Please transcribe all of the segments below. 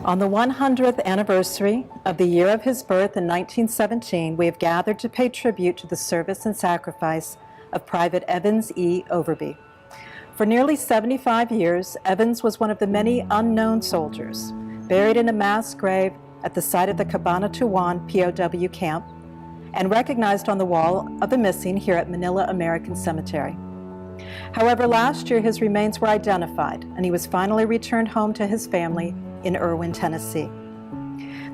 On the 100th anniversary of the year of his birth in 1917, we have gathered to pay tribute to the service and sacrifice of Private Evans E. Overbey. For nearly 75 years, Evans was one of the many unknown soldiers buried in a mass grave at the site of the Cabana Tuwan POW camp and recognized on the wall of the missing here at Manila American Cemetery. However, last year his remains were identified and he was finally returned home to his family in Erwin, Tennessee.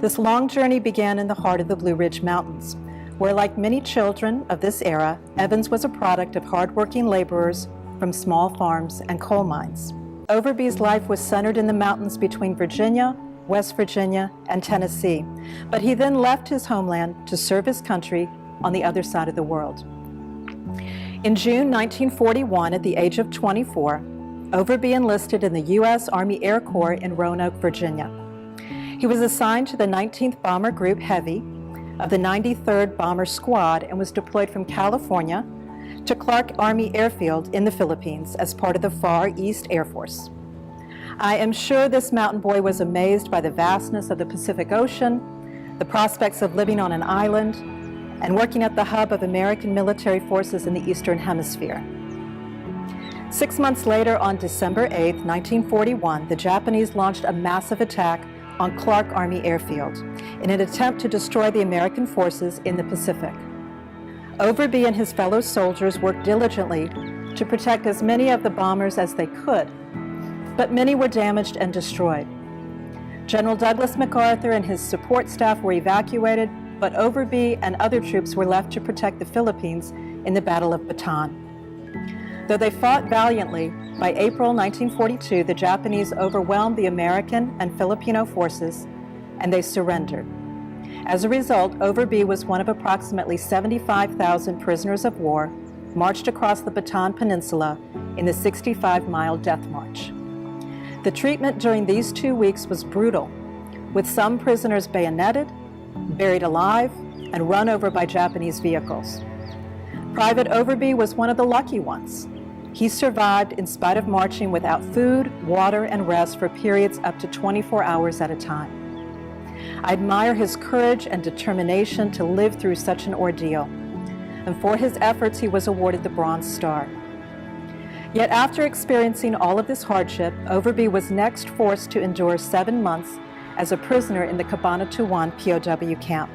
This long journey began in the heart of the Blue Ridge Mountains, where, like many children of this era, Evans was a product of hardworking laborers from small farms and coal mines. Overbey's life was centered in the mountains between Virginia, West Virginia, and Tennessee, but he then left his homeland to serve his country on the other side of the world. In June 1941, at the age of 24, Overbey enlisted in the U.S. Army Air Corps in Roanoke, Virginia. He was assigned to the 19th Bomber Group Heavy of the 93rd Bomber Squad and was deployed from California to Clark Army Airfield in the Philippines as part of the Far East Air Force. I am sure this mountain boy was amazed by the vastness of the Pacific Ocean, the prospects of living on an island, and working at the hub of American military forces in the Eastern Hemisphere. 6 months later, on December 8, 1941, the Japanese launched a massive attack on Clark Army Airfield in an attempt to destroy the American forces in the Pacific. Overbey and his fellow soldiers worked diligently to protect as many of the bombers as they could, but many were damaged and destroyed. General Douglas MacArthur and his support staff were evacuated, but Overbey and other troops were left to protect the Philippines in the Battle of Bataan. Though they fought valiantly, by April 1942, the Japanese overwhelmed the American and Filipino forces, and they surrendered. As a result, Overbey was one of approximately 75,000 prisoners of war marched across the Bataan Peninsula in the 65-mile death march. The treatment during these 2 weeks was brutal, with some prisoners bayoneted, buried alive, and run over by Japanese vehicles. Private Overbey was one of the lucky ones. He survived in spite of marching without food, water, and rest for periods up to 24 hours at a time. I admire his courage and determination to live through such an ordeal, and for his efforts he was awarded the Bronze Star. Yet after experiencing all of this hardship, Overbey was next forced to endure 7 months as a prisoner in the Cabana Tuwan POW camp.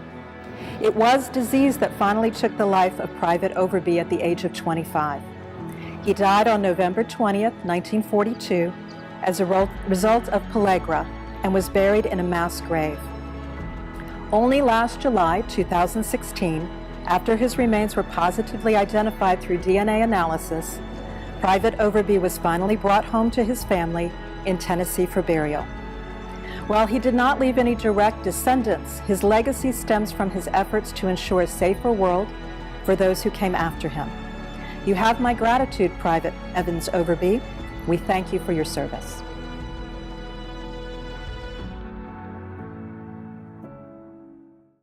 It was disease that finally took the life of Private Overbey at the age of 25. He died on November 20th, 1942, as a result of pellagra, and was buried in a mass grave. Only last July 2016, after his remains were positively identified through DNA analysis, Private Overbey was finally brought home to his family in Tennessee for burial. While he did not leave any direct descendants, his legacy stems from his efforts to ensure a safer world for those who came after him. You have my gratitude, Private Evans Overbey. We thank you for your service.